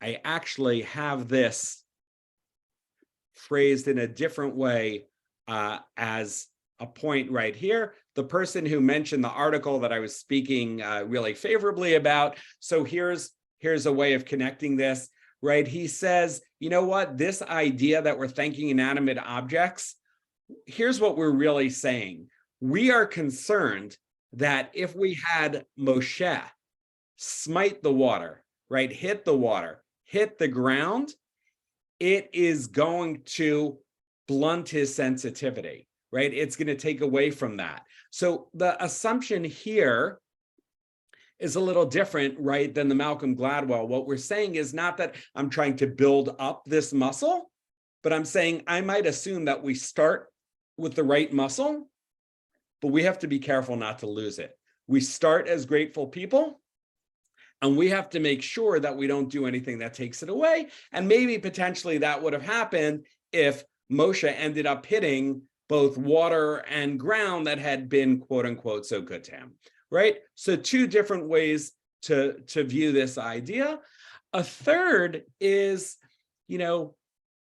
actually have this phrased in a different way as a point right here. The person who mentioned the article that I was speaking really favorably about. So here's a way of connecting this, right? He says, you know what, this idea that we're thanking inanimate objects, here's what we're really saying. We are concerned that if we had Moshe smite the water, right, hit the water, hit the ground, it is going to blunt his sensitivity, right? It's going to take away from that. So the assumption here is a little different, right, than the Malcolm Gladwell. What we're saying is not that I'm trying to build up this muscle, but I'm saying I might assume that we start with the right muscle, but we have to be careful not to lose it. We start as grateful people, and we have to make sure that we don't do anything that takes it away. And maybe potentially that would have happened if Moshe ended up hitting both water and ground that had been, quote unquote, so good to him, right? So two different ways to view this idea. A third is,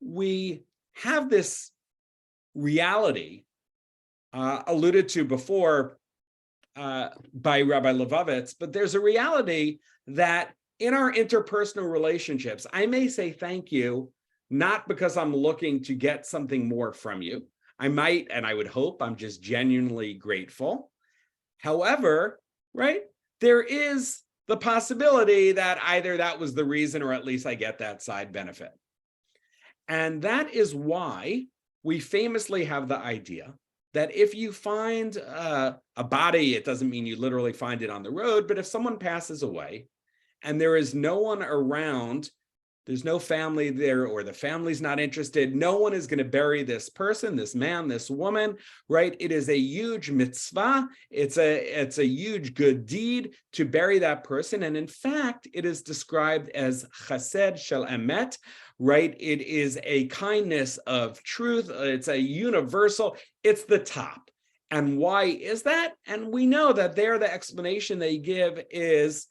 we have this reality alluded to before by Rabbi Levovitz, but there's a reality that in our interpersonal relationships, I may say thank you, not because I'm looking to get something more from you. I might, and I would hope I'm just genuinely grateful. However, right, there is the possibility that either that was the reason or at least I get that side benefit. And that is why we famously have the idea that if you find a body, it doesn't mean you literally find it on the road, but if someone passes away and there is no one around, there's no family there, or the family's not interested, no one is going to bury this person, this man, this woman, right? It is a huge mitzvah. It's a huge good deed to bury that person. And in fact, it is described as chesed shel emet, right? It is a kindness of truth. It's a universal, it's the top. And why is that? And we know that there, the explanation they give is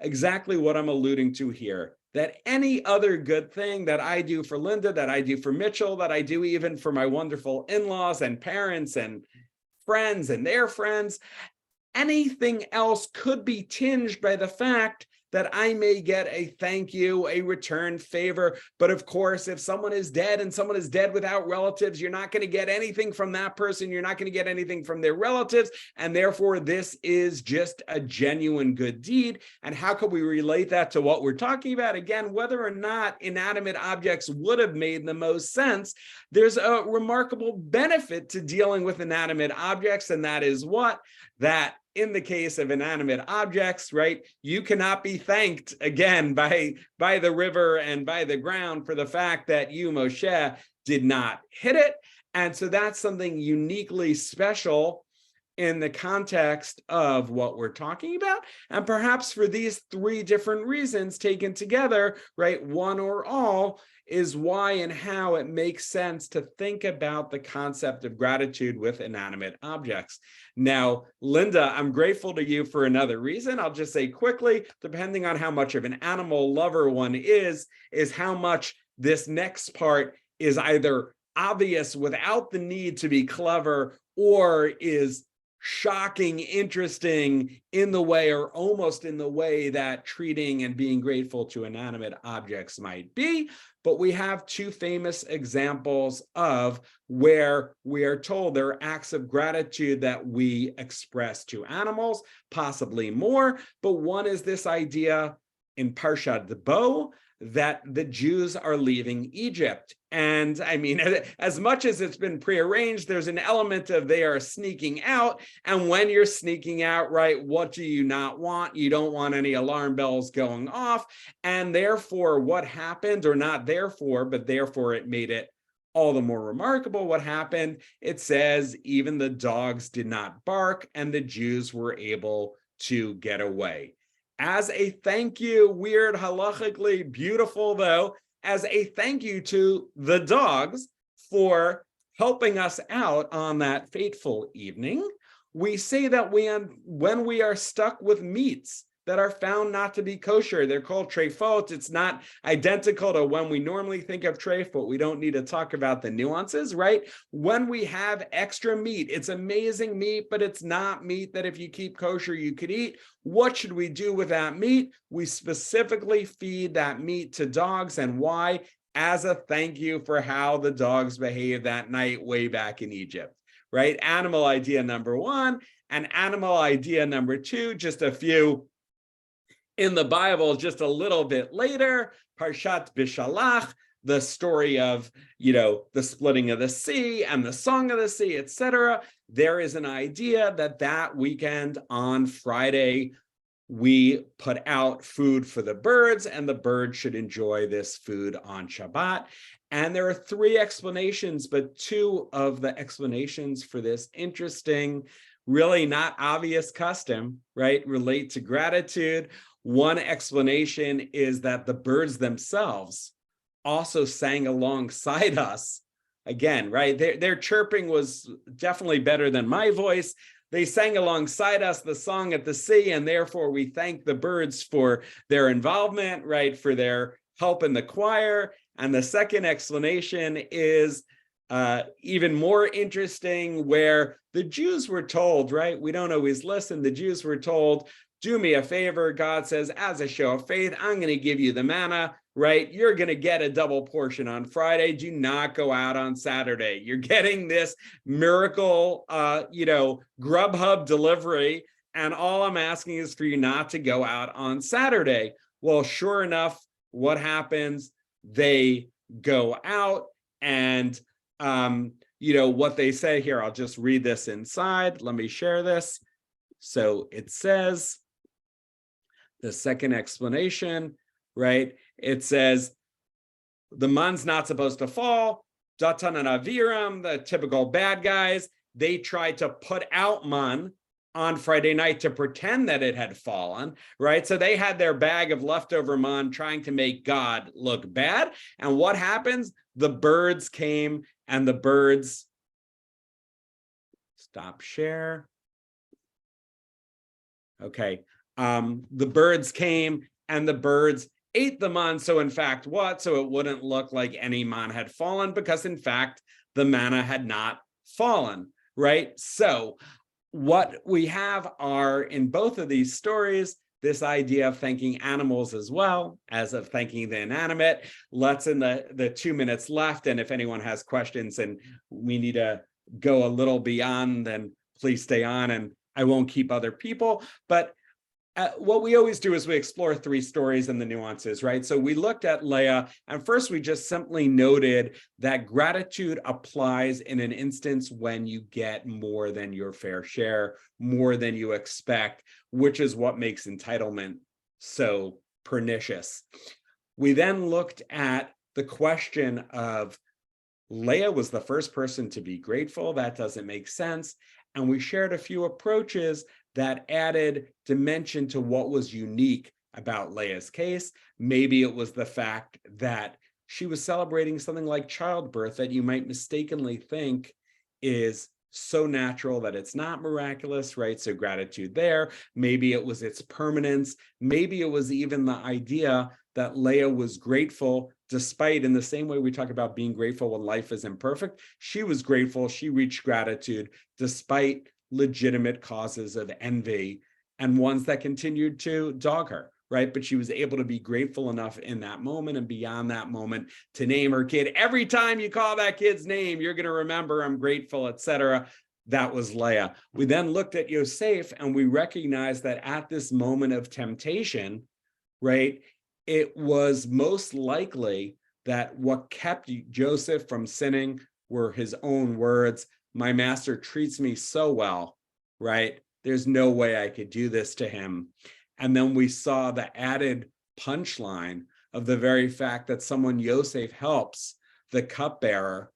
exactly what I'm alluding to here. That any other good thing that I do for Linda, that I do for Mitchell, that I do even for my wonderful in-laws and parents and friends and their friends, anything else could be tinged by the fact that I may get a thank you, a return favor. But of course, if someone is dead and someone is dead without relatives, you're not going to get anything from that person. You're not going to get anything from their relatives. And therefore, this is just a genuine good deed. And how can we relate that to what we're talking about? Again, whether or not inanimate objects would have made the most sense, there's a remarkable benefit to dealing with inanimate objects. And that is what? That in the case of inanimate objects, right, you cannot be thanked again by the river and by the ground for the fact that you, Moshe, did not hit it. And so that's something uniquely special in the context of what we're talking about. And perhaps for these three different reasons taken together, right, one or all, is why and how it makes sense to think about the concept of gratitude with inanimate objects. Now, Linda, I'm grateful to you for another reason. I'll just say quickly, depending on how much of an animal lover one is how much this next part is either obvious without the need to be clever or is shocking, interesting in the way, or almost in the way that treating and being grateful to inanimate objects might be. But we have two famous examples of where we are told there are acts of gratitude that we express to animals, possibly more. But one is this idea in Parshat Bo that the Jews are leaving Egypt. And I mean, as much as it's been prearranged, there's an element of they are sneaking out. And when you're sneaking out, right, what do you not want? You don't want any alarm bells going off. And therefore, what happened, or not therefore, but therefore it made it all the more remarkable what happened. It says even the dogs did not bark and the Jews were able to get away. As a thank you, weird, halachically beautiful though, as a thank you to the dogs for helping us out on that fateful evening, we say that when we are stuck with meats that are found not to be kosher, they're called treifot. It's not identical to when we normally think of treif, but we don't need to talk about the nuances, right? When we have extra meat, it's amazing meat, but it's not meat that if you keep kosher, you could eat. What should we do with that meat? We specifically feed that meat to dogs. And why? As a thank you for how the dogs behaved that night way back in Egypt, right? Animal idea number one. And animal idea number two, just a few in the Bible, just a little bit later, Parshat Bishalach, the story of, the splitting of the sea and the song of the sea, etc. There is an idea that weekend on Friday, we put out food for the birds and the birds should enjoy this food on Shabbat. And there are three explanations, but two of the explanations for this interesting, really not obvious custom, right, relate to gratitude. One explanation is that the birds themselves also sang alongside us. Again, right, their chirping was definitely better than my voice. They sang alongside us the song at the sea, and therefore we thank the birds for their involvement, right, for their help in the choir. And the second explanation is even more interesting, where the Jews were told, right, we don't always listen, the Jews were told, do me a favor, God says, as a show of faith, I'm going to give you the manna, right? You're going to get a double portion on Friday. Do not go out on Saturday. You're getting this miracle, Grubhub delivery. And all I'm asking is for you not to go out on Saturday. Well, sure enough, what happens? They go out and, what they say here, I'll just read this inside. Let me share this. So it says, the second explanation, right? It says, the man's not supposed to fall. Datan and Aviram, the typical bad guys, they tried to put out man on Friday night to pretend that it had fallen, right? So they had their bag of leftover man trying to make God look bad. And what happens? The birds came and the birds, stop share. Okay, the birds came and the birds ate the man. So in fact, what? So it wouldn't look like any man had fallen, because in fact, the manna had not fallen, right? So what we have are, in both of these stories, this idea of thanking animals as well as of thanking the inanimate. Let's, in the 2 minutes left, and if anyone has questions and we need to go a little beyond, then please stay on and I won't keep other people. But what we always do is we explore three stories and the nuances, right? So we looked at Leah, and first we just simply noted that gratitude applies in an instance when you get more than your fair share, more than you expect, which is what makes entitlement so pernicious. We then looked at the question of Leah was the first person to be grateful. That doesn't make sense. And we shared a few approaches that added dimension to what was unique about Leah's case. Maybe it was the fact that she was celebrating something like childbirth that you might mistakenly think is so natural that it's not miraculous, right? So gratitude there. Maybe it was its permanence. Maybe it was even the idea that Leah was grateful despite, in the same way we talk about being grateful when life is imperfect, she was grateful, she reached gratitude despite legitimate causes of envy and ones that continued to dog her, right? But she was able to be grateful enough in that moment and beyond that moment to name her kid. Every time you call that kid's name, you're going to remember I'm grateful, etc. That was Leah. We then looked at Yosef and we recognized that at this moment of temptation, right, it was most likely that what kept Joseph from sinning were his own words. My master treats me so well, right? There's no way I could do this to him. And then we saw the added punchline of the very fact that someone Yosef helps, the cupbearer,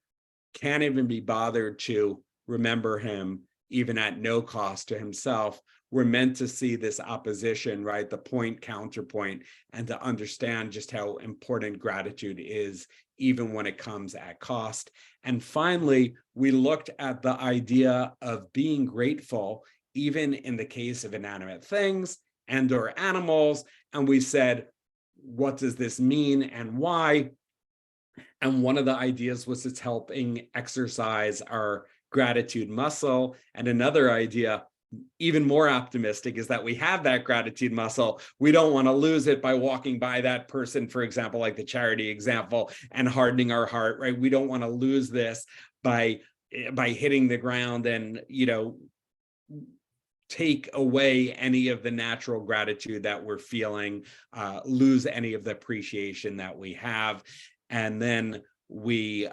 can't even be bothered to remember him, even at no cost to himself. We're meant to see this opposition, right? The point, counterpoint, and to understand just how important gratitude is, even when it comes at cost. And finally, we looked at the idea of being grateful, even in the case of inanimate things and or animals. And we said, what does this mean and why? And one of the ideas was it's helping exercise our gratitude muscle. And another idea, even more optimistic, is that we have that gratitude muscle. We don't want to lose it by walking by that person, for example, like the charity example, and hardening our heart, right? We don't want to lose this by hitting the ground and, take away any of the natural gratitude that we're feeling, lose any of the appreciation that we have. And then we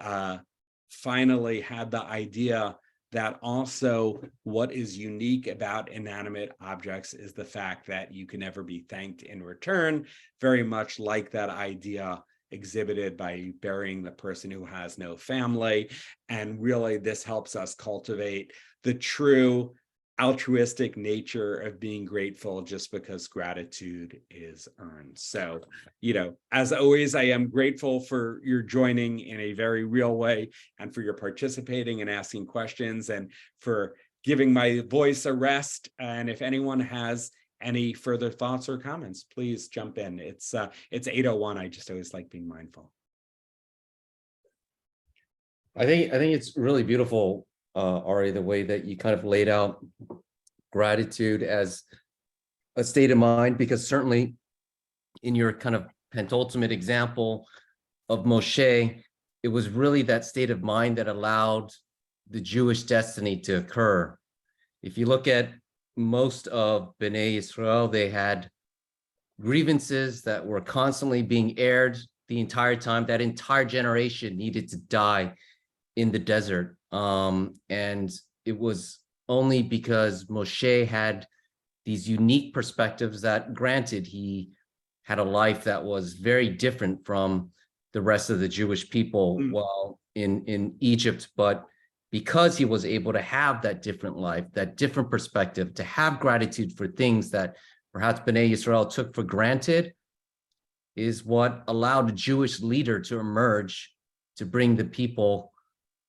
finally had the idea that also what is unique about inanimate objects is the fact that you can never be thanked in return, very much like that idea exhibited by burying the person who has no family. And really, this helps us cultivate the true altruistic nature of being grateful just because gratitude is earned. So, as always, I am grateful for your joining in a very real way and for your participating and asking questions and for giving my voice a rest. And if anyone has any further thoughts or comments, please jump in. It's 8:01. I just always like being mindful. I think it's really beautiful, Ari, the way that you kind of laid out gratitude as a state of mind, because certainly in your kind of penultimate example of Moshe, it was really that state of mind that allowed the Jewish destiny to occur. If you look at most of Bnei Israel, they had grievances that were constantly being aired the entire time. That entire generation needed to die in the desert. And it was only because Moshe had these unique perspectives that, granted, he had a life that was very different from the rest of the Jewish people while in Egypt, but because he was able to have that different life, that different perspective, to have gratitude for things that perhaps Bnei Israel took for granted, is what allowed a Jewish leader to emerge to bring the people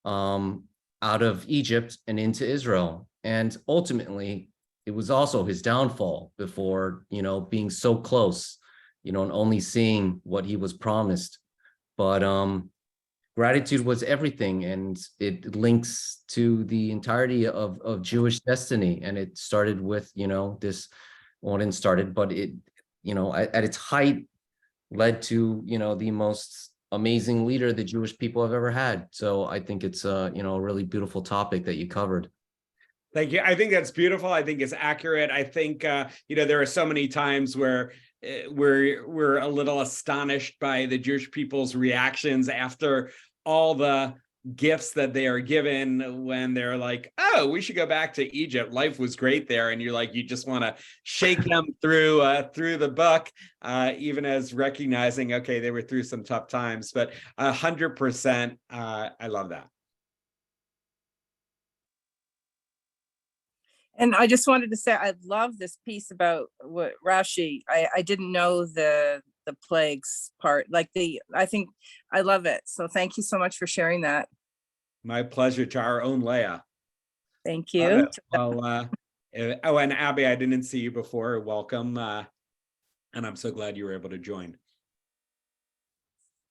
out of Egypt and into Israel. And ultimately, it was also his downfall before, being so close, and only seeing what he was promised. But gratitude was everything, and it links to the entirety of Jewish destiny. And it started with, this, well, it didn't started, but it, at its height led to, the most amazing leader the Jewish people have ever had. So I think it's a really beautiful topic that you covered. Thank you. I think that's beautiful. I think it's accurate. I think there are so many times where we're a little astonished by the Jewish people's reactions after all the gifts that they are given, when they're like, oh, we should go back to Egypt. Life was great there. And you're like, you just want to shake them through the book, even as recognizing, okay, they were through some tough times, but 100%, I love that. And I just wanted to say, I love this piece about what Rashi, I didn't know the plagues part, I think I love it. So thank you so much for sharing that. My pleasure, to our own Leah. Thank you. Well, and Abby, I didn't see you before. Welcome. And I'm so glad you were able to join.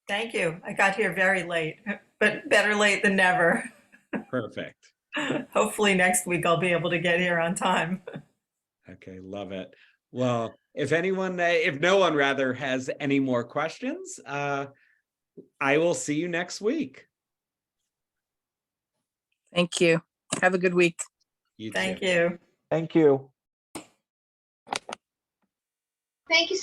Thank you. I got here very late, but better late than never. Perfect. Hopefully next week I'll be able to get here on time. Okay, love it. Well, if anyone, if no one rather has any more questions, I will see you next week. Thank you. Have a good week. You Thank too. you. Thank you. Thank you